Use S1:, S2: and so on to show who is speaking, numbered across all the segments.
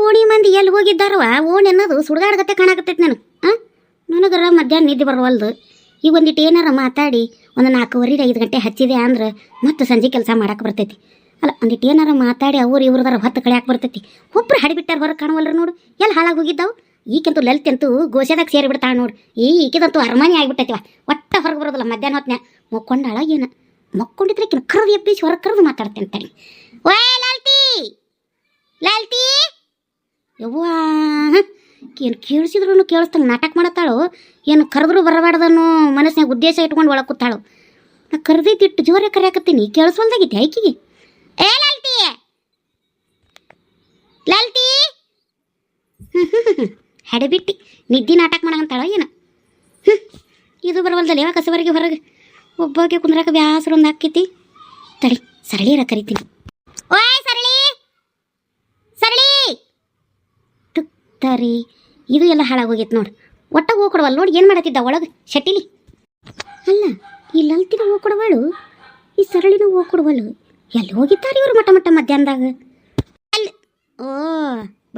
S1: ಓಣಿ ಮಂದಿ ಎಲ್ಲಿ ಹೋಗಿದ್ದಾರವ ಓಣಿ ಅನ್ನೋದು ಸುಡ್ಗಾಡ್ಗತ್ತೆ ಕಾಣಕತ್ತೈತಿ ನಾನು. ನನಗರ ಮಧ್ಯಾಹ್ನ ನಿದ್ದೆ ಬರವಲ್ದು. ಈಗ ಒಂದಿಟ್ಟು ಏನಾರ ಮಾತಾಡಿ ಒಂದು 4:15 5 ಗಂಟೆ ಹಚ್ಚಿದೆ ಅಂದ್ರೆ ಮತ್ತೆ ಸಂಜೆ ಕೆಲಸ ಮಾಡಕ್ಕೆ ಬರ್ತೈತಿ. ಅಲ್ಲ, ಒಂದಿಟ್ಟು ಏನಾರ ಮಾತಾಡಿ ಅವ್ರು ಇವ್ರದಾರ ಹೊತ್ತು ಕಳಿಯಾಕೆ ಬರ್ತೈತಿ. ಒಬ್ರು ಹಾಡಿಬಿಟ್ಟಾರ ಹೊರಗೆ ಕಾಣವಲ್ರು ನೋಡು. ಎಲ್ಲಿ ಹಾಳಾಗಿ ಹೋಗಿದ್ದಾವು. ಈಗಂತೂ ಲಲಿತಂತೂ ಗೋಶದಾಗ ಸೇರಿಬಿಡ್ತಾಳೆ ನೋಡು. ಈಗಿದಂತೂ ಅರಮನೆ ಆಗಿಬಿಟ್ಟೈತಿವ. ಒಟ್ಟ ಹೊರಗೆ ಬರೋದಿಲ್ಲ. ಮಧ್ಯಾಹ್ನ ಹೊತ್ನ್ಯಾಗ ಮಕ್ಕೊಂಡಾಳ ಏನು ಮಕ್ಕೊಂಡಿದ್ರೆ ಕಿನ್ನ ಕರೆದು ಎಬ್ಬಿಸಿ ಹೊರಗೆ ಕರೆದು ಮಾತಾಡ್ತೇನೆ ತಡಿ. ಓಯ್ ಲಾಲ್ತಿ, ಲಾಲ್ತಿ ಯವ್ವಾ, ಏನು ಕೇಳಿಸಿದ್ರು ಕೇಳಿಸ್ತಂಗೆ ನಾಟಕ ಮಾಡತ್ತಾಳು. ಏನು ಕರೆದ್ರು ಬರಬಾರ್ದನ್ನೋ ಮನಸ್ಸಿನಾಗ ಉದ್ದೇಶ ಇಟ್ಕೊಂಡು ಒಳಗೆ ಕೂತಾಳು. ನಾ ಕರೆದಿಟ್ಟಿಟ್ಟು ಜೋರೇ ಕರೆಯಾಕತ್ತೀನಿ, ಕೇಳಿಸ್ವಲ್ದಾಗಿದ್ದೆ ಆಕಿಗೆ. ಏ ಲಾಲ್ತಿ, ಲಾಲ್ತಿ ಹೆಡಬಿಟ್ಟಿ ನಿದ್ದೆ ನಾಟಕ ಮಾಡಂತಾಳ ಏನು. ಇದು ಬರವಲ್ದಲ್ಲ ಯಾವ ಕಸವರೆಗೆ ಹೊರಗೆ ಒಬ್ಬಾಕೆ ಕುಂದ್ರಾಕ ಬ್ಯಾಸರ ಒಂದು ಹಾಕೈತಿ. ತಡಿ ಸರಳಿಯರ ಕರಿತೀನಿ. ಓಯ್ ಸರಳಿ, ಸರಳಿ ತುತ್ತರಿ. ಇದು ಎಲ್ಲ ಹಾಳಾಗೋಗೈತೆ ನೋಡಿ. ಒಟ್ಟ ಹೂ ಕೊಡವಲ್ಲ ನೋಡಿ. ಏನು ಮಾಡತ್ತಿದ್ದ ಒಳಗೆ ಶೆಟ್ಟಿಲಿ. ಅಲ್ಲ, ಈ ಲಲ್ತಿನ ಹೂ ಕೊಡವಳು, ಈ ಸರಳಿನ ಹೂ ಕೊಡವಳು. ಎಲ್ಲಿ ಹೋಗಿದ್ದಾರೆ ಇವರು ಮಟ್ಟ ಮಟ್ಟ ಮಧ್ಯಾಹ್ನದಾಗ? ಅಲ್ಲಿ ಓ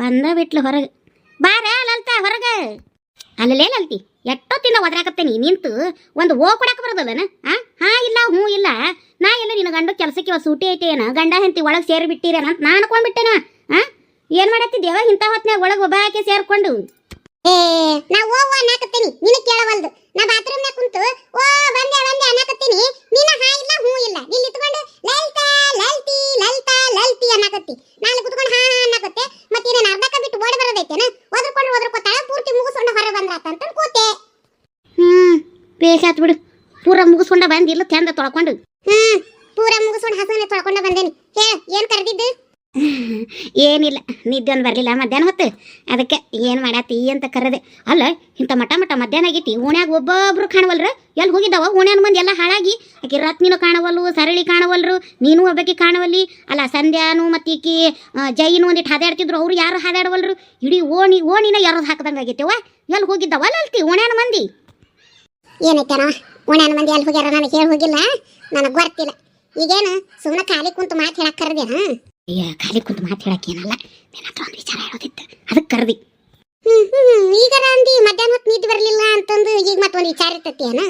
S1: ಬಂದ ಬಿಟ್ಲು ಹೊರಗೆ. ಬಾರ ಲಲ್ತಾ ಹೊರಗೆ. ಅಲ್ಲಲೇ ಲಲ್ತಿ, ಎಷ್ಟೊತ್ತಿಂದ ಒದ್ರಾಕತ್ತೇನಿ ನಿಂತು ಒಂದು ಹೂ ಕೊಡಕ್ಕೆ ಬರೋದಲ್ಲನ? ಹಾ ಇಲ್ಲ ಹ್ಞೂ ಇಲ್ಲ. ನಾ ಎಲ್ಲ ನಿನ್ನ ಗಂಡು ಕೆಲಸಕ್ಕೆ ಸೂಟಿ ಐತೇನ, ಗಂಡ ಹೆಂಡತಿ ಒಳಗೆ ಸೇರಿಬಿಟ್ಟಿರೇನ ಅಂತ ನಾನು ಅನ್ಕೊಂಡ್ಬಿಟ್ಟೇನ. ಏನು ಮಾಡತ್ತಿದ್ದೇವ ಇಂಥ ಹೊತ್ನ್ಯಾಗ ಒಳಗೆ ಒಬ್ಬಾಕೆ ಸೇರ್ಕೊಂಡು? ನಾ ಓ ಅನ್ನಕತ್ತೀನಿ, ನಿನ್ನ ಕೇಳವಲ್ದು. ನಾ ಬಾತ್ರೂಮ್ನಾಗ ಕುಂತು ಓ ಬಂದೆ ಬಂದೆ ಅನ್ನಕತ್ತೀನಿ. ನೀನ ಹಾ ಇಲ್ಲ ಹ್ಞೂ ಇಲ್ಲ. ಇಲ್ಲಿ ಇಟ್ಕೊಂಡು ಲಲಿತಾ ಲಲ್ತಿ ಲಲ್ತಾ ಲಲ್ತಿ ಅನ್ನಕತ್ತಿ. ನಾನು ಕುತ್ಕೊಂಡು ಹಾ ಅನ್ನಕತ್ತೆ. ಮತ್ತೇನೇನು ಅರ್ಧಕ್ಕ ಬಿಟ್ಟು ಓಡಿ ಬರೋದೈತೇನ? ಒದ್ರಕೊತ್ತಾಳ. ಪೂರ್ತಿ ಮುಗಿಸ್ಕೊಂಡು ಹೊರ ಬಂದ್ರಾತ ಅಂತ ಕೂತೆ. ಬೇಸಾತ್ ಬಿಡು. ಪೂರ ಮುಗಿಸ್ಕೊಂಡ ಬಂದಿಲ್ಲ ಚಂದ ತೊಳ್ಕೊಂಡು. ಪೂರ ಮುಗಿಸ್ಕೊಂಡು ಹಸುನೆ ತೊಳ್ಕೊಂಡ ಬಂದೇನಿ. ಹೇಳ ಏನು ಕರೆದಿದ್ದು? ಏನಿಲ್ಲ, ನಿದ್ದೆ ಒಂದು ಬರಲಿಲ್ಲ ಮಧ್ಯಾಹ್ನ ಹೊತ್ತು. ಅದಕ್ಕೆ ಏನು ಮಾಡತ್ತಿ ಅಂತ ಕರೆದೆ. ಅಲ್ಲ, ಇಂಥ ಮಠ ಮಧ್ಯಾಹ್ನ ಆಗೈತಿ. ಓಣ್ಯಾಗ ಒಬ್ಬೊಬ್ರು ಕಾಣವಲ್ರ. ಎಲ್ಲಿ ಹೋಗಿದ್ದಾವ ಓಣ್ಯಾನ ಮಂದಿ ಎಲ್ಲ ಹಾಳಾಗಿ. ಆಕಿ ರತ್ನಿನೂ ಕಾಣವಲ್ಲು, ಸರಳಿ ಕಾಣವಲ್ರು, ನೀನು ಒಬ್ಬಾಕಿ ಕಾಣವಲ್ಲಿ. ಅಲ್ಲ, ಸಂಧ್ಯಾನು ಮತ್ತು ಈಕಿ ಜೈನು ಒಂದಿಟ್ಟು ಹಾದಾಡ್ತಿದ್ರು. ಅವ್ರು ಯಾರು ಹಾದಾಡವಲ್ರು. ಇಡೀ ಓಣಿನ ಯಾರು ಹಾಕದಂಗೆ ಆಗೈತೆವ. ಎಲ್ಲಿ ಹೋಗಿದ್ದಾವ ಅಲ್ತಿ ಓಣ್ಯಾನ ಮಂದಿ? ಏನೈತೇನ ಓಣ್ಯಾನ ಮಂದಿ ಎಲ್ಲಿ ಹೋಗ್ಯಾರ ನನಗೆ ಹೇಳಿ ಹೋಗಿಲ್ಲ. ನನಗೆ ಗೊತ್ತಿಲ್ಲ. ಈಗೇನು ಸುಮ್ಮನೆ ಖಾಲಿ ಕುಂತು ಮಾತು ಹೇಳಕ್ಕೆ ಕರೆದೆ? ಖಾಲಿ ಕುಂತು ಮಾತು ಹೇಳಕ್ಕೇನಲ್ಲ, ನಿನ್ನ ಹತ್ರ ಒಂದು ವಿಚಾರ ಹೇಳೋದಿತ್ತು, ಅದಕ್ಕೆ ಕರೆದಿ. ಈಗ ಅಂದಿ ಮಧ್ಯಾಹ್ನ ಹೊತ್ತು ನಿದ್ದೆ ಬರಲಿಲ್ಲ ಅಂತಂದು ಈಗ ಮತ್ತೊಂದು ವಿಚಾರ ಇರ್ತೈತಿ ಏನ?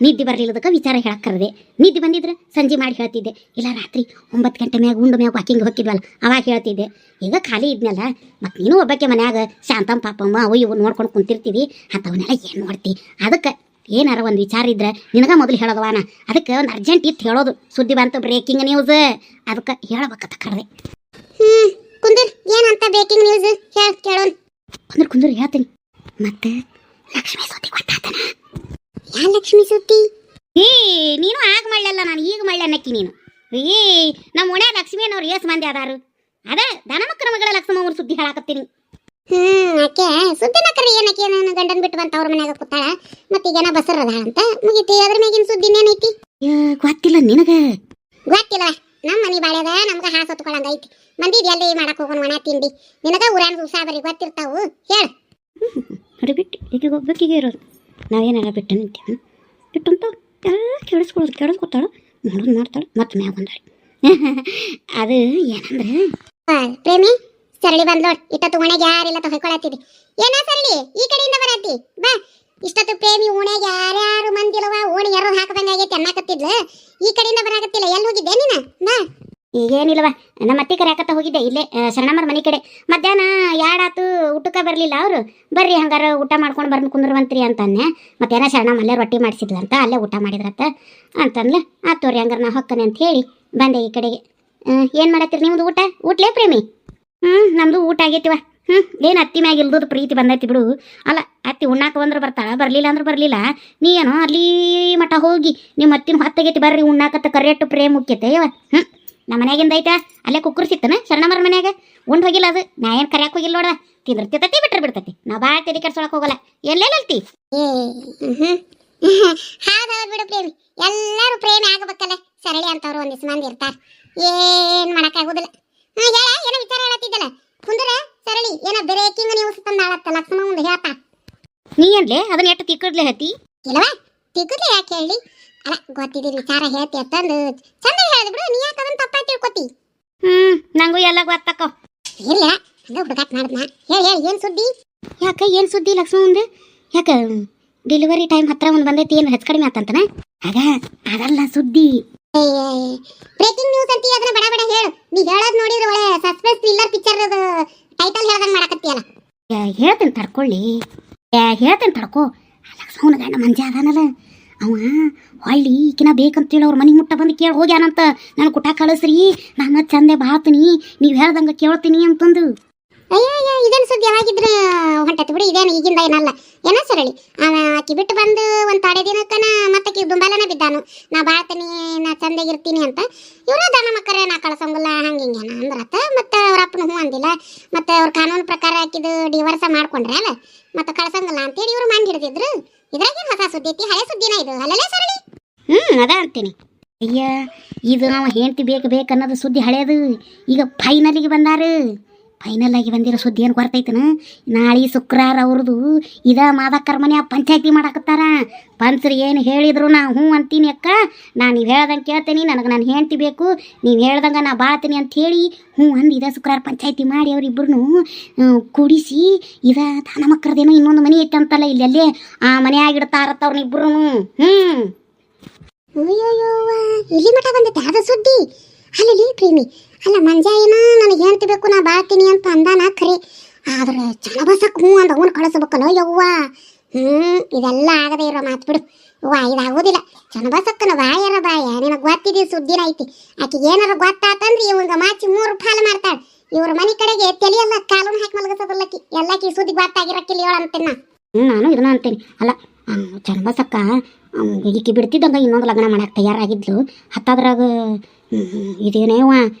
S1: ನಿದ್ದೆ ಬರಲಿಲ್ಲದಕ್ಕೆ ವಿಚಾರ ಹೇಳಕ್ಕೆ ಕರೆದೆ. ನಿದ್ದೆ ಬಂದಿದ್ರೆ ಸಂಜೆ ಮಾಡಿ ಹೇಳ್ತಿದ್ದೆ. ಇಲ್ಲ ರಾತ್ರಿ 9 ಗಂಟೆ ಮ್ಯಾಗ ಉಂಡು ಮ್ಯಾಗ ವಾಕಿಂಗ್ ಹೋಗಿದ್ವಲ್ಲ ಅವಾಗ ಹೇಳ್ತಿದ್ದೆ. ಈಗ ಖಾಲಿ ಇದ್ನಲ್ಲ, ಮತ್ತು ನೀನು ಒಬ್ಬಕ್ಕೆ ಮನ್ಯಾಗ ಶಾಂತಮ್ಮ ಪಾಪಮ್ಮ ಅವು ಇವು ನೋಡ್ಕೊಂಡು ಕುಂತಿರ್ತೀವಿ. ಅಂಥವನ್ನೆಲ್ಲ ಏನು ನೋಡ್ತಿ? ಅದಕ್ಕೆ ಏನಾರ ಒಂದು ವಿಚಾರ ಇದ್ರೆ ನಿನಗ ಮೊದಲು ಹೇಳೋದವಾನ. ಅದಕ್ಕೆ ಒಂದು ಅರ್ಜೆಂಟ್ ಇತ್ತು ಹೇಳೋದು. ಸುದ್ದಿ ಬಂತು, ಬ್ರೇಕಿಂಗ್ ನ್ಯೂಸ್. ಅದಕ್ಕೆ ಹೇಳಬೇಕಂತ ಕರೆದೆ. ಕುಂದರ್, ಏನಂತ ಬ್ರೇಕಿಂಗ್ ನ್ಯೂಸ್ ಹೇಳ ಕೇಳೋಣ. ಕುಂದ್ರ ಹೇಳ್ತೀನಿ. ಮತ್ತೆ ಲಕ್ಷ್ಮೀ ಸುದ್ದಿ ಗೊತ್ತಾತನ? ಯಾ ಲಕ್ಷ್ಮೀ ಸುದ್ದಿ? ನೀನು ಆಗ ಮಾಡಲ್ಲ, ನಾನು ಈಗ ಮಾಡ್ಲಿ ಅನ್ನಕ್ಕಿ ನೀನು. ನಮ್ಮ ಓಣ್ಯಾಗ ಲಕ್ಷ್ಮೀ ಅನ್ನೋರು ಏಸ್ ಮಂದಿ ಅದಾರು. ಅದ ದನಮಕ್ಕನ ಮಗಳ ಲಕ್ಷ್ಮಮ್ಮ ಅವ್ರ ಸುದ್ದಿ ಹೇಳಾಕತ್ತೀನಿ. ಆಕೆ ಸುದ್ದಿನ ಕರಿ ಏನಕ್ಕೆ ನನ್ನ ಗಂಡನ್ ಬಿಟ್ಟು ಬಂತ ಅವ್ರ ಮನ್ಯಾಗ ಕೂತಾಳ. ಮತ್ತೀಗೇನ ಬಸರದ ಅಂತ ಮುಗಿತಿ. ಅದ್ರ ಮ್ಯಾಗಿನ ಸುದ್ದಿ ಏನೈತಿ? ಗೊತ್ತಿಲ್ಲ ನಿನಗ? ಗೊತ್ತಿಲ್ಲ. ನಮ್ಮ ಮನಿ ಬಾಳ್ಯದ ನಮ್ಗ ಹಾಸ ಹೊತ್ಕೊಳಂಗ ಐತಿ. ಮಂದಿ ಎಲ್ಲಿ ಮಾಡಕ್ ಹೋಗೋಣ ಒಣ ತಿಂಡಿ. ನಿನಗ ಊರಾನ ಉಸಾಬರಿ ಗೊತ್ತಿರ್ತಾವು. ಹೇಳ. ಬಿಟ್ಟು ಈಗ ಒಬ್ಬಕ್ಕಿಗೆ ಇರೋದು. ನಾವೇನಾರ ಬಿಟ್ಟು ನಿಂತೀವಿ. ಬಿಟ್ಟಂತ ಎಲ್ಲ ಕೇಳಿಸ್ಕೊತಾಳು, ಮಾಡೋದು ಮಾಡ್ತಾಳು, ಮತ್ತೆ ಮ್ಯಾಗ ಬಂದಾಳೆ. ಅದು ಏನಂದ್ರೆ ಪ್ರೇಮಿ ಸರಳಿ ಬಂದೋಡ್. ಇಷ್ಟೊತ್ತು ಓಣ್ಯಾಗ ಯಾರೆಲ್ಲ ಹೊಯ್ಕೊಳತ್ತಿದಿ? ಏನ ಸರಳಿ ಈ ಕಡೆಯಿಂದ ಬರತ್ತಿ? ಬಾ. ಇಷ್ಟೊತ್ತು ಪ್ರೇಮಿ ಓಣ್ಯಾಗ ಯಾರ್ಯಾರು ಮಂದಿಲವ ಓಣಿ ಯಾರು ಹಾಕದಂಗ ಆಗೈತಿ ಅನ್ನಕತ್ತಿದ್ಲು. ಈ ಕಡೆಯಿಂದ ಬರಾಕತ್ತಿಲ್ಲ. ಎಲ್ಲಿ ಹೋಗಿದ್ದೆ ನೀನ? ಬಾ. ಈಗೇನಿಲ್ಲವ, ನಮ್ಮ ಅತ್ತಿ ಕರೆಯಾಕತ್ತ ಹೋಗಿದ್ದೆ. ಇಲ್ಲೇ ಶರಣಮ್ಮರ ಮನೆ ಕಡೆ. ಮಧ್ಯಾಹ್ನ ಯಾಡಾತು ಊಟಕ್ಕೆ ಬರಲಿಲ್ಲ ಅವರು. ಬರ್ರಿ ಹಂಗಾರ ಊಟ ಮಾಡ್ಕೊಂಡು ಬರ್ನ ಕುಂದ್ರವಂತ್ರಿ ಅಂತನ್ನೆ. ಮತ್ತೇನ ಶರಣಮ್ಮ ಅಲ್ಲೇ ರೊಟ್ಟಿ ಮಾಡಿಸಿದ್ಲಂತ, ಅಲ್ಲೇ ಊಟ ಮಾಡಿದ್ರತ್ತ ಅಂತಂದ್ಲೆ. ಆತೋರಿ ಹಂಗಾರ ನಾ ಹೊಕ್ಕನೆ ಅಂತ ಹೇಳಿ ಬಂದೆ ಈ ಕಡೆಗೆ. ಏನು ಮಾಡತ್ತೀರಿ ನಿಮ್ದು ಊಟ? ಊಟ್ಲೇ ಪ್ರೇಮಿ? ನಮ್ದು ಊಟ ಆಗೈತಿವ. ಏನು ಅತ್ತಿ ಮ್ಯಾಗ ಇಲ್ದದು ಪ್ರೀತಿ ಬಂದೈತಿ ಬಿಡು. ಅಲ್ಲ, ಅತ್ತಿ ಉಣ್ಣಾಕ ಬಂದ್ರೆ ಬರ್ತಾಳ, ಬರಲಿಲ್ಲ ಅಂದ್ರೆ ಬರಲಿಲ್ಲ. ನೀ ಏನೋ ಅಲ್ಲಿ ಮಠ ಹೋಗಿ ನಿಮ್ಮ ಅತ್ತಿನ ಹೊತ್ತಾಗೈತಿ ಬರ್ರಿ ಉಣ್ಣಾಕತ್ತ ಕರೆಯಟ್ಟು ಪ್ರೇಮ್ ಮುಖ್ಯತೆ ಇವ. ನಮ್ಮ ಮನ್ಯಾಗಿಂದ ಐತಾ ಅಲ್ಲೇ ಕುಕ್ಕರ್ ಸಿತ್ತನ ಶರಣಮ್ಮರ ಮನ್ಯಾಗ. ಉಂಡು ಹೋಗಿಲ್ಲ ಅದು. ನಾ ಏನು ಕರೆಯಕ್ಕೆ ಹೋಗಿಲ್ಲ ನೋಡ. ತಿಂದಿರ್ತೈತಿ ಬಿಟ್ರೆ ಬಿಡ್ತೈತಿ. ನಾ ಭಾಳ ತೆರಿ ಕೆಡ್ಸೊಳಕ್ಕೆ ಹೋಗಲ್ಲ. ಎಲ್ಲೆಲ್ಲಲ್ತಿ? ಹೌದು ಬಿಡು ಪ್ರೇಮಿ. ಎಲ್ಲರೂ ಪ್ರೇಮಿ ಆಗಬೇಕಲ್ಲ. ಸರಳಿ ಅಂತವ್ರು ಒಂದಿವ್ಸ ಮಂದಿ ಇರ್ತಾರ. ಏನು ಮಾಡಕ್ಕಾಗೋದಿಲ್ಲ. ಹೇಳ, ಏನೋ ವಿಚಾರ ಹೇಳತ್ತಿದ್ದಲ್ಲ. ಕುಂದ್ರ ಸರಳಿ ಏನ ಬ್ರೇಕಿಂಗ್ ನ್ಯೂಸ್ ತಂದಾಳತ್ತ ಲಕ್ಷ್ಮಮ್ಮ ಮುಂದೆ ಹೇಳ್ತಾ. ನೀ ಏನ್ಲೆ ಅದನ್ನ ಎಷ್ಟು ತಿಕ್ಕಡ್ಲೆ ಹೇಳ್ತಿ? ಇಲ್ಲವಾ ತಿಕ್ಕಡ್ಲೆ ಯಾಕೆ ಹೇಳಿ? ಅಲ್ಲ, ಗೊತ್ತಿದ್ದ ವಿಚಾರ ಹೇಳ್ತಿ ಅಂತಂದು ಚಂದ ಹೇಳಿದ್ ಬಿಡು. ನೀ ಯಾಕೆ ಅದನ್ನ ತಪ್ಪಾಗಿ ತಿಳ್ಕೊತಿ? ನಂಗೂ ಎಲ್ಲ ಗೊತ್ತಕ್ಕೋ. ಇಲ್ಲ, ಹುಡುಗಾಟ ಮಾಡಿದ್ನ. ಹೇಳಿ ಏನು ಸುದ್ದಿ? ಯಾಕೆ ಏನು ಸುದ್ದಿ ಲಕ್ಷ್ಮಣಂದು? ಯಾಕೆ ಡೆಲಿವರಿ ಟೈಮ್ ಹತ್ರ ಒಂದು ಬಂದೈತಿ, ಏನು ಹೆಚ್ಚು ಕಡಿಮೆ ಆತಂತನ? ಅದಲ್ಲ ಸುದ್ದಿ. ಬ್ರೇಕಿಂಗ್ ನ್ಯೂಸ್ ಅಂತೀಯ, ಅದನ್ನ ಬಡ ಬಡ ಹೇಳು. ನೀ ಹೇಳೋದು ನೋಡಿದ್ರೆ ಒಳ್ಳೆ ಸಸ್ಪೆನ್ಸ್ ಥ್ರಿಲ್ಲರ್ ಪಿಕ್ಚರ್ ಟೈಟಲ್ ಹೇಳ್ದಂಗೆ ಮಾಡಕತ್ತೀಯಲ್ಲ. ಹೇಳ್ತೇನೆ ತಡ್ಕೋ. ಲಕ್ಷ್ಮಣ ಗಂಡ ಮಂಜ ಅದಾನಲ್ಲ, ಅವ ಹೊಳ್ಳಿ ಈಕಿನ ಬೇಕಂತೇಳಿ ಅವ್ರ ಮನೆ ಮುಟ್ಟ ಬಂದು ಕೇಳಿ ಹೋಗ್ಯಾನಂತ. ನಾನು ಕುಟ ಕಳಿಸ್ರಿ, ನಾನು ಚಂದೆ ಬಾಳ್ತೀನಿ, ನೀವು ಹೇಳ್ದಂಗೆ ಕೇಳ್ತೀನಿ ಅಂತಂದು. ಅಯ್ಯಯ್ಯ, ಇದೇನು ಸುದ್ದಿ? ಯಾವಾಗಿದ್ರೆ ಹೊಂಟತಿ ಬಿಡಿ, ಇದೇನು ಈಗಿಂದ ಏನಲ್ಲ. ಏನೋ ಸರಳಿ ಆಕಿ ಬಿಟ್ಟು ಬಂದು ಒಂದು ತಾಡೆ ದಿನಕ್ಕನ ಮತ್ತಕಿ ದುಂಬಾಲನ ಬಿದ್ದಾನು, ನಾ ಬಾಳ್ತೀನಿ, ನಾ ಚಂದಾಗಿರ್ತೀನಿ ಅಂತ. ಇವ್ರ ದನ ಮಕ್ಕರೇ ನಾ ಕಳ್ಸಂಗಿಲ್ಲ ಹಂಗೆ ಹಿಂಗೇನ ಅಂದ್ರತ್ತ. ಮತ್ತು ಅವ್ರ ಅಪ್ಪನ ಹ್ಞೂ ಅಂದಿಲ್ಲ. ಮತ್ತು ಅವ್ರ ಕಾನೂನು ಪ್ರಕಾರ ಹಾಕಿದ್ದು ಡಿವೋರ್ಸ ಮಾಡ್ಕೊಂಡ್ರೆ ಅಲ್ಲ, ಮತ್ತು ಕಳ್ಸಂಗಿಲ್ಲ ಅಂತೇಳಿ ಇವ್ರು ಮಂದಿ ಹಿಡಿದಿದ್ರು. ಇದ್ರಾಗೇನು ಹೊಸ ಸುದ್ದಿ ಐತಿ? ಹಳೆ ಸುದ್ದಿನ ಇದು ಅಲ್ಲಲೇ ಸರಳಿ? ಅದ ಅಂತೀನಿ. ಅಯ್ಯ, ಇದು ನಾವು ಹೆಂಡ್ತಿ ಬೇಕನ್ನೋದು ಸುದ್ದಿ ಹಳೇದು. ಈಗ ಫೈನಲಿಗೆ ಫೈನಲ್ ಆಗಿ ಬಂದಿರೋ ಸುದ್ದಿ ಏನು ಗೊತ್ತೈತನ? ನಾಳೆ ಶುಕ್ರವಾರ ಅವ್ರದ್ದು ಮಾದಕ್ಕರ ಮನೆ ಪಂಚಾಯತಿ ಮಾಡಾಕತ್ತಾರ. ಪಂಚರು ಏನು ಹೇಳಿದ್ರು ನಾ ಹ್ಞೂ ಅಂತೀನಿ ಅಕ್ಕ, ನಾನು ನೀವು ಹೇಳ್ದಂಗೆ ಕೇಳ್ತೀನಿ, ನನಗೆ ನಾನು ಹೆಂಡ್ತಿ ಬೇಕು, ನೀವು ಹೇಳ್ದಂಗೆ ನಾ ಬಾಳ್ತೀನಿ ಅಂಥೇಳಿ ಹ್ಞೂ ಅಂದು ಶುಕ್ರವಾರ ಪಂಚಾಯತಿ ಮಾಡಿ ಅವರಿಬ್ಬರನ್ನು ಕೂಡಿಸಿ ದಾನ ಮಕ್ಕಳದೇನೋ ಇನ್ನೊಂದು ಮನೆ ಐತೆ ಅಂತಲ್ಲ ಇಲ್ಲಲ್ಲೇ ಆ ಮನೆ ಆಗಿಡ್ತಾರತ್ತ ಅವ್ರನ್ನಿಬ್ಬರು. ಅಯ್ಯೋಯ್ಯವ್ವ, ಇಲ್ಲಿ ಮಠ ಬಂದೈತೆ ಅದು ಸುದ್ದಿ. ಅಲ್ಲಿ ಪ್ರೇಮಿ ಅಲ್ಲ, ಮಂಜ ಏನೋ ನನಗೆ ಹೇಳ್ತಿಬೇಕು, ನಾ ಬಾಳ್ತೀನಿ ಅಂತ ಅಂದಾನ ಖರೆ. ಆದ್ರೆ ಚಣಬಸಕ್ಕೆ ಹ್ಞೂ ಅಂತ ಅವನು ಕಳಿಸ್ಬೇಕಲ್ಲ ಯವ್ವ. ಇದೆಲ್ಲ ಆಗದೆ ಇರೋ ಮಾತು ಬಿಡು ಅವ್ವ, ಇದಾಗೋದಿಲ್ಲ. ಚಣಬಸಕ್ಕನ ಬಾಯರ ನಿನಗೆ ಗೊತ್ತಿದ್ದೀವಿ ಸುದ್ದಿನ ಐತಿ. ಆಕೆಗೆ ಏನಾರ ಗೊತ್ತಾತಂದ್ರೆ ಇವಂಗ ಮಾಚಿ 3 ಪಾಲು ಮಾಡ್ತಾಳೆ. ಇವ್ರ ಮನೆ ಕಡೆಗೆ ತೆಲಿಯಲ್ಲ ಕಾಲೂನು ಹಾಕಿ ಮಲಗಿಸೋದಲ್ಲಕ್ಕಿ, ಎಲ್ಲಕ್ಕಿ ಸುದ್ದಿ ಗೊತ್ತಾಗಿರಕ್ಕಿಲ್ಲ ಹೇಳಂತೇನೆ ನಾನು ಇದನ್ನ ಅಂತೀನಿ. ಅಲ್ಲ, ಚಣಬಸಕ್ಕ ಈಕಿ ಬಿಡ್ತಿದ್ದಂಗ ಇನ್ನೊಂದು ಲಗ್ನ ಮಾಡಕ್ಕೆ ತಯಾರಾಗಿದ್ಲು. ಹತ್ತದ್ರಾಗ ಇದೇನೇವ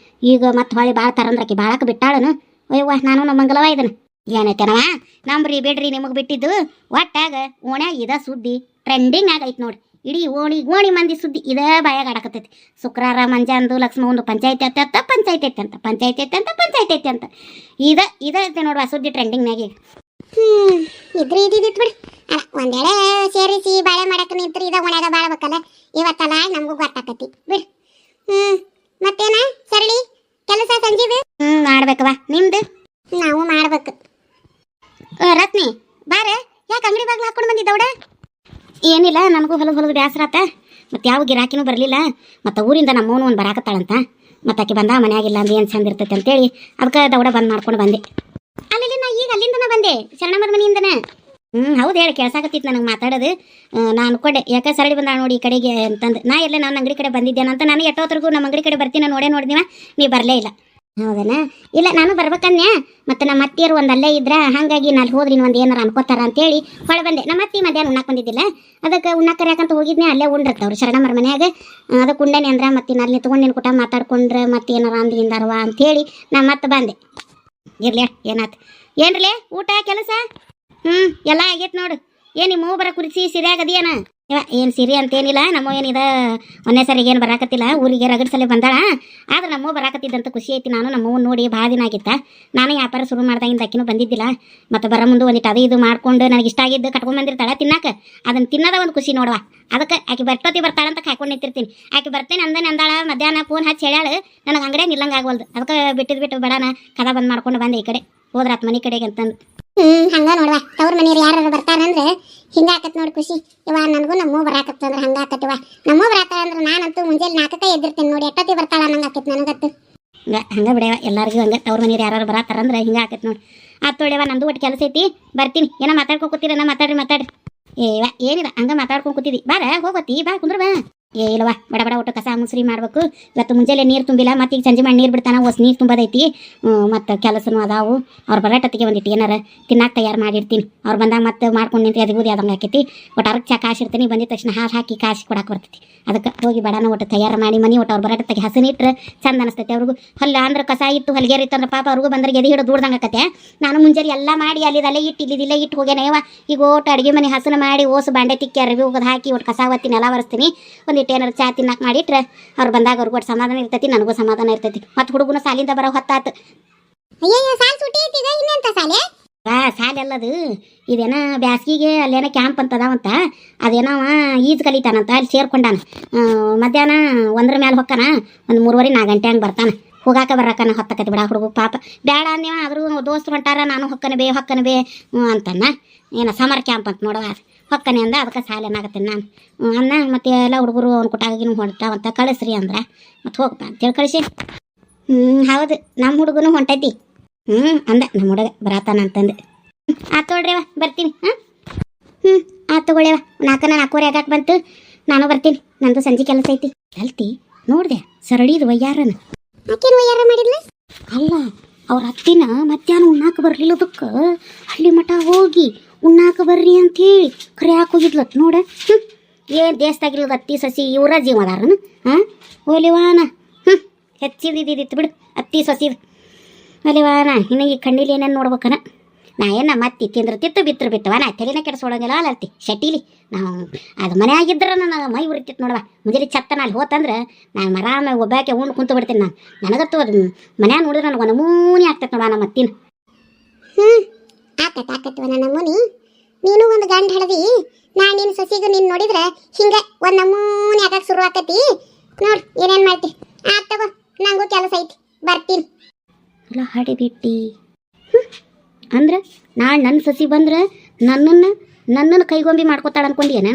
S1: ಈಗ ಮತ್ತೆ ಹೊಳಿ ಬಾಳ್ತಾರಂದ್ರೆ ಆಕಿ ಬಾಳಕ್ಕೆ ಬಿಟ್ಟಾಳನ. ಅಯ್ಯವ್ವ, ನಾನು ನಮ್ಮ ಮಂಗಲವ ಇದನ್ನ ಏನೈತೆನವ ನಂಬ್ರಿ ಬಿಡ್ರಿ, ನಿಮಗೆ ಬಿಟ್ಟಿದ್ದು. ಒಟ್ಟಾಗ ಓಣ್ಯಾಗ ಸುದ್ದಿ ಟ್ರೆಂಡಿಂಗ್ ಆಗೈತೆ ನೋಡ್ರಿ. ಇಡೀ ಓಣಿ ಮಂದಿ ಸುದ್ದಿ ಇದೇ ಬಾಯಾಗ ಆಡಕತ್ತೈತಿ. ಶುಕ್ರವಾರ ಮಂಜ ಅಂದು ಲಕ್ಷ್ಮ ಒಂದು ಪಂಚಾಯತಿ ಐತೆ ಅಂತ ಇದೈತೆ ನೋಡುವ ಸುದ್ದಿ ಟ್ರೆಂಡಿಂಗ್ನಾಗೆ. ಇದ್ದಿತ್ತು ಬಿಡಿ. ಒಂದೇಳೆ ಸೇರಿಸಿ ಬಾಳೆ ಮಾಡಕ್ಕೆ ನಿಂತ್ರಿ ಓಣ್ಯಾಗ ಬಾಳ್ಬೇಕಲ್ಲ. ಇವತ್ತಲ್ಲ ನಮಗೂ ಗೊತ್ತಾಕತಿ ಬಿಡಿ. ಮತ್ತೇನ ಸರಳಿ ಕೆಲಸ ಸಂಜೀವಿ? ಮಾಡ್ಬೇಕವಾ, ನಿಮ್ದು? ನಾವು ಮಾಡ್ಬೇಕು. ರತ್ನಿ ಬಾರೆ, ಯಾಕೆ ಅಂಗಡಿ ಬಾಗ್ಲು ಹಾಕೊಂಡು ಬಂದಿದ್ದವಡ? ಏನಿಲ್ಲ, ನನಗೂ ಹೊಲದು ಬ್ಯಾಸರಾತ. ಮತ್ತೆ ಯಾವ ಗಿರಾಕಿನೂ ಬರಲಿಲ್ಲ. ಮತ್ತು ಊರಿಂದ ನಮ್ಮವನು ಒಂದು ಬರಾಕತ್ತಾಳಂತ. ಮತ್ತೆ ಆಕೆ ಬಂದ ಮನೆಯಾಗಿಲ್ಲ ಅಂದ್ರೆ ಏನು ಚಂದ ಇರ್ತೈತೆ ಅಂತೇಳಿ ಅದಕ್ಕೆ ದೌಡ ಬಂದ್ ಮಾಡ್ಕೊಂಡು ಬಂದೆ. ಅಲ್ಲಿ ನಾ ಈಗ ಅಲ್ಲಿಂದನ ಬಂದೆ, ಶರಣಮ್ಮರ ಮನೆಯಿಂದನ. ಹೌದು ಹೇಳಿ, ಕೇಳ್ಸಾಕತ್ತಿತ್ತು ನನಗೆ ಮಾತಾಡೋದು. ನಾನು ಅನ್ಕೊಂಡೆ ಯಾಕೆ ಸರಳಿ ಬಂದ ನೋಡಿ ಈ ಕಡೆಗೆ ಅಂತಂದು. ನಾ ಎಲ್ಲ ನಾನು ಅಂಗಡಿ ಕಡೆ ಬಂದಿದ್ದೇನಂತ. ನಾನು ಎಷ್ಟೊತ್ತರೆಗೂ ನಮ್ಮ ಅಂಗಡಿ ಕಡೆ ಬರ್ತೀನಿ ನೋಡಿದೀವ, ನೀ ಬರಲೇ ಇಲ್ಲ. ಹೌದನಾ? ಇಲ್ಲ, ನಾನು ಬರ್ಬೇಕನ್ಯಾ. ಮತ್ತು ನಮ್ಮ ಅತ್ತಿಯರು ಒಂದು ಅಲ್ಲೇ ಇದ್ರ, ಹಾಗಾಗಿ ನಾನು ಹೋದ್ರಿ ಒಂದು ಏನಾರ ಅನ್ಕೋತಾರ ಅಂತೇಳಿ ಹೊಳೆ ಬಂದೆ. ನಮ್ಮ ಅತ್ತಿ ಮಧ್ಯಾಹ್ನ ಉಣ್ಣಾಕ್ ಬಂದಿದ್ದಿಲ್ಲ, ಅದಕ್ಕೆ ಉಣ್ಣಾಕ ಯಾಕಂತ ಹೋಗಿದ್ನೆ. ಅಲ್ಲೇ ಉಂಡಿರ್ತಾವ್ರು ಶರಣಮ್ಮರ ಮನ್ಯಾಗ. ಅದಕ್ಕೆ ಉಂಡೇನೆ ಅಂದ್ರೆ ಮತ್ತೆ ಅಲ್ಲಿ ತೊಗೊಂಡು ನಿನ್ನ ಕುಟ ಮಾತಾಡ್ಕೊಂಡ್ರೆ ಮತ್ತೆ ಏನಾರ ಅಂದಿಂದಾರವ ಅಂತೇಳಿ ನಾ ಮತ್ತೆ ಬಂದೆ. ಇರ್ಲಿ, ಏನಾಯ್ತು ಏನ್ರಲೇ ಊಟ ಕೆಲಸ? ಎಲ್ಲ ಆಗೈತೆ ನೋಡು. ಏನು ನಿಮ್ಮ ಬರ ಕುರಿಸಿ ಸಿರಿ ಆಗದಿಯೇನ? ಏನು ಸಿರಿ ಅಂತೇನಿಲ್ಲ, ನಮ್ಮ ಏನಿದೆ ಒಂದೇ ಸರಿಗೆ ಏನು ಬರಾಕತ್ತಿಲ್ಲ. ಊರಿಗೆ ರಗಡ್ ಸಲ ಬಂದಾಳ. ಆದ್ರೆ ನಮ್ಮ ಬರಾಕತ್ತಿದ್ದಂತ ಖುಷಿ ಐತಿ. ನಾನು ನಮ್ಮವ್ವನ್ನ ನೋಡಿ ಭಾಳ ದಿನ ಆಗಿತ್ತ. ನಾನು ವ್ಯಾಪಾರ ಶುರು ಮಾಡ್ದಾಗಿಂದ ಆಕಿನೂ ಬಂದಿದ್ದಿಲ್ಲ. ಮತ್ತು ಬರೋ ಮುಂದೆ ಒಂದಿಟ್ಟು ಅದು ಇದು ಮಾಡ್ಕೊಂಡು ನನಗೆ ಇಷ್ಟ ಆಗಿದ್ದು ಕಟ್ಕೊಂಡ್ಬಂದಿರ್ತಾಳೆ ತಿನ್ನಾಕ. ಅದನ್ನು ತಿನ್ನೋದ ಒಂದು ಖುಷಿ ನೋಡುವ. ಅದಕ್ಕೆ ಆಕೆ ಬರ್ತಾಳಂತ ಕಾಯ್ಕೊಂಡು ನಿಂತಿರ್ತೀನಿ. ಆಕೆ ಬರ್ತೇನೆ ಅಂದಾಳ. ಮಧ್ಯಾಹ್ನ ಫೋನ್ ಹಚ್ಚಿ ಹೇಳ್ಯಾಳು, ನನಗೆ ಅಂಗಡಿಯಾಗ ನಿಲ್ಲಂಗೆ ಆಗವಲ್ದು. ಅದಕ್ಕೆ ಬಿಟ್ಟು ಬೇಡಾನ ಕದ ಬಂದು ಮಾಡ್ಕೊಂಡು ಬಂದೆ ಈ ಕಡೆ. ಹೋದ್ರಾತ್ ಮನೆ ಕಡೆಗೆ ಅಂತಂದು. ಹಂಗ ನೋಡುವ, ತವ್ರ ಮನೆಯವ್ರು ಯಾರು ಬರ್ತಾರಂದ್ರೆ ಹಿಂಗ ಆಕತ್ ನೋಡಿ ಖುಷಿ. ಇವ ನನಗೂ ನಮ್ಮೂ ಬರಾಕತ್ತಂದ್ರೆ ಹಂಗ ಆಕತ್ತಿವ. ನಮ್ಮೂ ಬರಾತಾಳ ಅಂದ್ರೆ ನಾನಂತೂ ಮುಂಜಾನೆ 4ಕ್ಕೆ ಎದ್ದಿರ್ತೇನೆ ನೋಡಿ. ಎಷ್ಟೊತ್ತಿ ಬರ್ತಾಳ ನಂಗೆ ಆಕೈತಿ ನನಗತ್ತು. ಹಂಗ ಬಿಡವ, ಎಲ್ಲರಿಗೂ ಹಂಗೆ ತವ್ರ ಮನೆಯವ್ರು ಯಾರು ಬರಾತಾರಂದ್ರೆ ಹಿಂಗ ಆಕತ್ ನೋಡಿ. ತೊಳೆವ, ನಂದು ಒಟ್ಟು ಕೆಲಸ ಐತಿ, ಬರ್ತೀನಿ. ಏನೋ ಮಾತಾಡ್ಕೊತೀರ? ಮಾತಾಡ್ರಿ. ಏನಿಲ್ಲ, ಹಂಗ ಮಾತಾಡ್ಕೊಂಡು ಕೂತಿದ್ದಿ. ಬಾರ ಹೋಗತ್ತಿ, ಬಾ ಕುಂದ್ರ ಬಾ. ಇಲ್ಲವಾ, ಬಡ ಒಟ್ಟು ಕಸ ಮುಸ್ರಿ ಮಾಡ್ಬೇಕು. ಇವತ್ತು ಮುಂಜಾನೆ ನೀರು ತುಂಬಿಲ್ಲ, ಮತ್ತೆ ಈಗ ಸಂಜೆ ಮಾಡಿ ನೀರು ಬಿಡ್ತಾನ. ನೀರು ತುಂಬೋದೈತಿ. ಮತ್ತು ಕೆಲಸನೂ ಅದಾವು. ಅವ್ರು ಬರಾಟತ್ತಿಗೆ ಒಂದಿಟ್ಟು ಏನಾರ ತಿನ್ನಾಕ ತಯಾರು ಮಾಡಿರ್ತೀನಿ. ಅವ್ರು ಬಂದಾಗ ಮತ್ತೆ ಮಾಡ್ಕೊಂಡು ನಿಂತು ಅದು ಬೂದಿ ಆದಂಗೆ ಆಕೈತಿ. ಒಟ್ಟು ಅರ್ಕ್ ಚಾ ಕಾಸಿರ್ತೀನಿ. ಬಂದಿದ ತಕ್ಷಣ ಹಾಲು ಹಾಕಿ ಕಾಸಿ ಕೊಡಕ್ಕೆ ಬರ್ತೈತಿ. ಅದಕ್ಕೆ ಹೋಗಿ ಬಡಾನ ಒಟ್ಟು ತಯಾರು ಮಾಡಿ ಮನೆ ಒಟ್ಟು ಅವ್ರು ಬರಾಟತ್ತಿಗೆ ಹಸನಿಟ್ರೆ ಚಂದ ಅನಿಸ್ತೈತಿ ಅವ್ರಿಗೂ. ಹೊಲ್ಲ ಅಂದ್ರೆ ಕಸ ಇತ್ತು ಹೊಲಿಗೆರಿ ಇತ್ತು ಅಂದ್ರೆ ಪಾಪ ಅವ್ರಿಗೂ ಬಂದ್ರೆ ಎದೆ ಹಿಡಿದು ದೂಡ್ದಂಗೆ ಆಕತ್ತೆ. ನಾನು ಮುಂಜಾನೆ ಎಲ್ಲ ಮಾಡಿ ಅಲ್ಲಿದಲ್ಲೇ ಇಲ್ಲಿದಿಲ್ಲೇ ಇಟ್ಟು ಹೋಗ್ಯಾನೇವ. ಈಗ ಒಟ್ಟು ಅಡುಗೆ ಮನೆ ಹಸನ ಮಾಡಿ ಓಸು ಬಾಂಡೆ ತಿಕ್ಕಿ ಅರಿವಿ ಹೋಗೋದು ಹಾಕಿ ಒಟ್ಟು ಕಸ ಒತ್ತೀನಿ, ಎಲ್ಲ ಒರೆಸ್ತೀನಿ. ಒಂದಿಟ್ಟು ಏನಾರು ಚಾ ತಿನ್ನಾಕ ಮಾಡಿಟ್ರೆ ಅವ್ರು ಬಂದಾಗ ಅವ್ರಿಗೆ ಒಟ್ಟು ಸಮಾಧಾನ ಇರ್ತೈತಿ, ನನಗೂ ಸಮಾಧಾನ ಇರ್ತೈತಿ. ಮತ್ತು ಹುಡುಗನ ಸಾಲಿಂದ ಬರೋ ಹೊತ್ತಾತು. ಅಯ್ಯಯ್ಯೋ, ಸಾಲ ಸುಟ್ಟಿ ಐತಿದೆ ಇನ್ನೆಂತ ಸಾಲೆ? ಸಾಲೆಲ್ಲದು ಇದೇನ ಬ್ಯಾಸ್ಗಿಗೆ ಅಲ್ಲೇನೋ ಕ್ಯಾಂಪ್ ಅಂತದಾವಂತ. ಅದೇನೋ ಈಜು ಕಲಿತಾನಂತ, ಅಲ್ಲಿ ಸೇರ್ಕೊಂಡಾನ. ಮಧ್ಯಾಹ್ನ 1 ಮೇಲೆ ಹೊಕ್ಕಾನ, ಒಂದು 3:30-4 ಗಂಟೆ ಹಂಗೆ ಬರ್ತಾನೆ. ಹೋಗಾಕ ಬರಾಕನ ಹೊತ್ತಕತಿ ಬಿಡ ಹುಡುಗ ಪಾಪ ಬೇಡ ಅಂದೇವ ಆದರೂ ದೋಸ್ತರು ಹೊಂಟಾರ ನಾನು ಹೊಕ್ಕನೆ ಬೇ ಅಂತನ್ನ ಏನೋ ಸಮರ್ ಕ್ಯಾಂಪ್ ಅಂತ ನೋಡವ ಹೊಕ್ಕನೆ ಅಂದ ಅದಕ್ಕೆ ಸಾಲ ಏನಾಗತ್ತೀನಿ ನಾನು ಅನ್ನ ಮತ್ತೆ ಎಲ್ಲ ಹುಡುಗರು ಅವ್ನು ಕೊಟ್ಟಾಗಿನೂ ಹೊಂಟಾವಂತ ಕಳಿಸ್ರಿ ಅಂದ್ರೆ ಮತ್ತೆ ಹೋಗಪ್ಪ ಅಂತೇಳಿ ಕಳಿಸಿ ಹೌದು ನಮ್ಮ ಹುಡುಗನು ಹೊಂಟೈತಿ ಅಂದ ನಮ್ಮ ಹುಡುಗ ಬರಾತಾನ ಅಂತಂದು ಆತು ತೊಗೊಳ್ರಿವ ಬರ್ತೀನಿ ಆತು ತಗೊಳ್ಳಿವ 4:45 ಆಗಕ್ಕೆ ಬಂತು ನಾನು ಬರ್ತೀನಿ ನಂದು ಸಂಜೆ ಕೆಲಸ ಐತಿ ಕಲ್ತಿ ನೋಡಿದೆ ಸರಳಿದು ವಯ್ಯಾರನ ಆಕೇನು ವಯ್ಯಾರ ಮಾಡಿದ್ಲ ಅಲ್ಲ ಅವ್ರ ಅತ್ತಿನ ಮಧ್ಯಾಹ್ನ ಉಣ್ಣಾಕ ಬರ್ಲಿಲ್ಲದಕ್ಕೆ ಹಳ್ಳಿ ಮಠ ಹೋಗಿ ಉಣ್ಣಾಕ ಬರ್ರಿ ಅಂತೇಳಿ ಕರಿಯಾಕೆ ಹೋಗಿದ್ಲತ್ ನೋಡ ಏನು ದೇಶದಾಗಿಲ್ಲದ ಅತ್ತಿ ಸಸಿ ಇವರ ಜೀವ ಅದಾರನ ಓಲಿವಾನ ಹೆಚ್ಚಿದಿದ್ದಿತ್ತು ಬಿಡು ಅತ್ತಿ ಸಸಿದು ಅಲ್ಲಿವಾನ ಇನ್ನು ಈ ಕಣ್ಣಿಲಿ ಏನೇನು ನೋಡ್ಬೇಕನ ನಾ ಏನ ಮತ್ತೆ ತಿಂದ್ರು ಬಿತ್ತವ ನಾ ತಲೆನ ಕೆಡಿಸೋಳಂಗಿಲ್ಲ ಅಲ್ಲರ್ತಿ ಶಟೀಲಿ ನಾವು ಅದು ಮನೆ ಆಗಿದ್ರೆ ನನಗೆ ಮೈ ಉರಿತಿತ್ತು ನೋಡವ ಮುಂಜಾನೆ ಚತ್ತನ ಅಲ್ಲಿ ಹೋತಂದ್ರೆ ನಾನು ಮರಾಮ ಒಬ್ಬಾಕೆ ಉಂಡು ಕುಂತು ಬಿಡ್ತೀನಿ ನಾನು ನನಗತ್ತು ಅದು ಮನ್ಯಾಗ ನೋಡಿದ್ರೆ ನನಗೆ ಒಂದು ನಮೂನಿ ಆಗ್ತೈತೆ ನೋಡ ನಮ್ಮ ಅತ್ತಿನ ಆಕತ್ತವ ನನ್ನ ನಮೂನಿ ನೀನು ಒಂದು ಗಂಡ ಹಳದಿ ನಾನು ನಿನ್ನ ಸಸಿಗೂ ನೀನು ನೋಡಿದ್ರೆ ಹಿಂಗೆ ಒಂದು ನಮೂನಿ ಆಗಕ್ಕೆ ಶುರು ಆಕತಿ ನೋಡಿ ಏನೇನು ಮಾಡ್ತಿ ತಗೋ ನಂಗೂ ಕೆಲಸ ಐತಿ ಬರ್ತೀನಿ ಅಲ್ಲ ಹಾಡಿಬಿಟ್ಟಿ ಅಂದ್ರೆ ನಾಳೆ ನನ್ನ ಸಸಿ ಬಂದ್ರೆ ನನ್ನನ್ನು ಕೈಗೊಂಬಿ ಮಾಡ್ಕೋತಾಳೆ ಅನ್ಕೊಂಡಿಯೇನ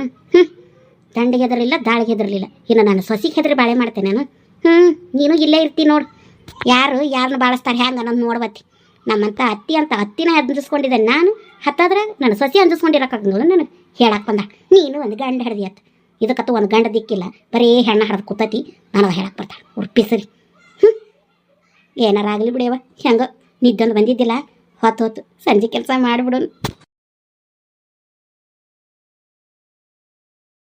S1: ದಂಡಿಗೆ ಹೆದರಲಿಲ್ಲ ದಾಳಿಗೆ ಹೆದರಲಿಲ್ಲ ಇನ್ನು ನಾನು ಸಸಿಗೆ ಹೆದರಿ ಬಾಳೆ ಮಾಡ್ತೇನೆ ನಾನು ನೀನು ಇಲ್ಲೇ ಇರ್ತೀನಿ ನೋಡು ಯಾರನ್ನ ಬಾಳಿಸ್ತಾರೆ ಹ್ಯಾಂಗ ಅನ್ನೋದು ನೋಡ್ಬತ್ತಿ ನಮ್ಮಂತ ಅತ್ತಿನ ಅಂಜಿಸ್ಕೊಂಡಿದ್ದೆ ನಾನು ಹತ್ತಾದ್ರೆ ನನ್ನ ಸಸಿ ಅಂಜಿಸ್ಕೊಂಡಿರೋಕ್ಕಾಗಲ್ಲ ನನಗೆ ಹೇಳಕ್ಕೆ ಬಂದ ನೀನು ಒಂದು ಗಂಡ ಹಿಡ್ದಿಯತ್ತ ಇದಕ್ಕತ್ತು ಒಂದು ಗಂಡ ದಿಕ್ಕಿಲ್ಲ ಬರೀ ಹೆಣ್ಣ ಹಡ್ದು ಕೂತತಿ ನಾನು ಹೇಳಕ್ಕೆ ಬರ್ತಾಳೆ ಉರ್ಪಿಸರಿ ಏನಾರಾಗಲಿ ಬಿಡಿಯವ ಹೆಂಗ ನಿದ್ದೊಂದು ಬಂದಿದ್ದಿಲ್ಲ ಹೊತ್ತು ಸಂಜೆ ಕೆಲಸ ಮಾಡಿಬಿಡೋನು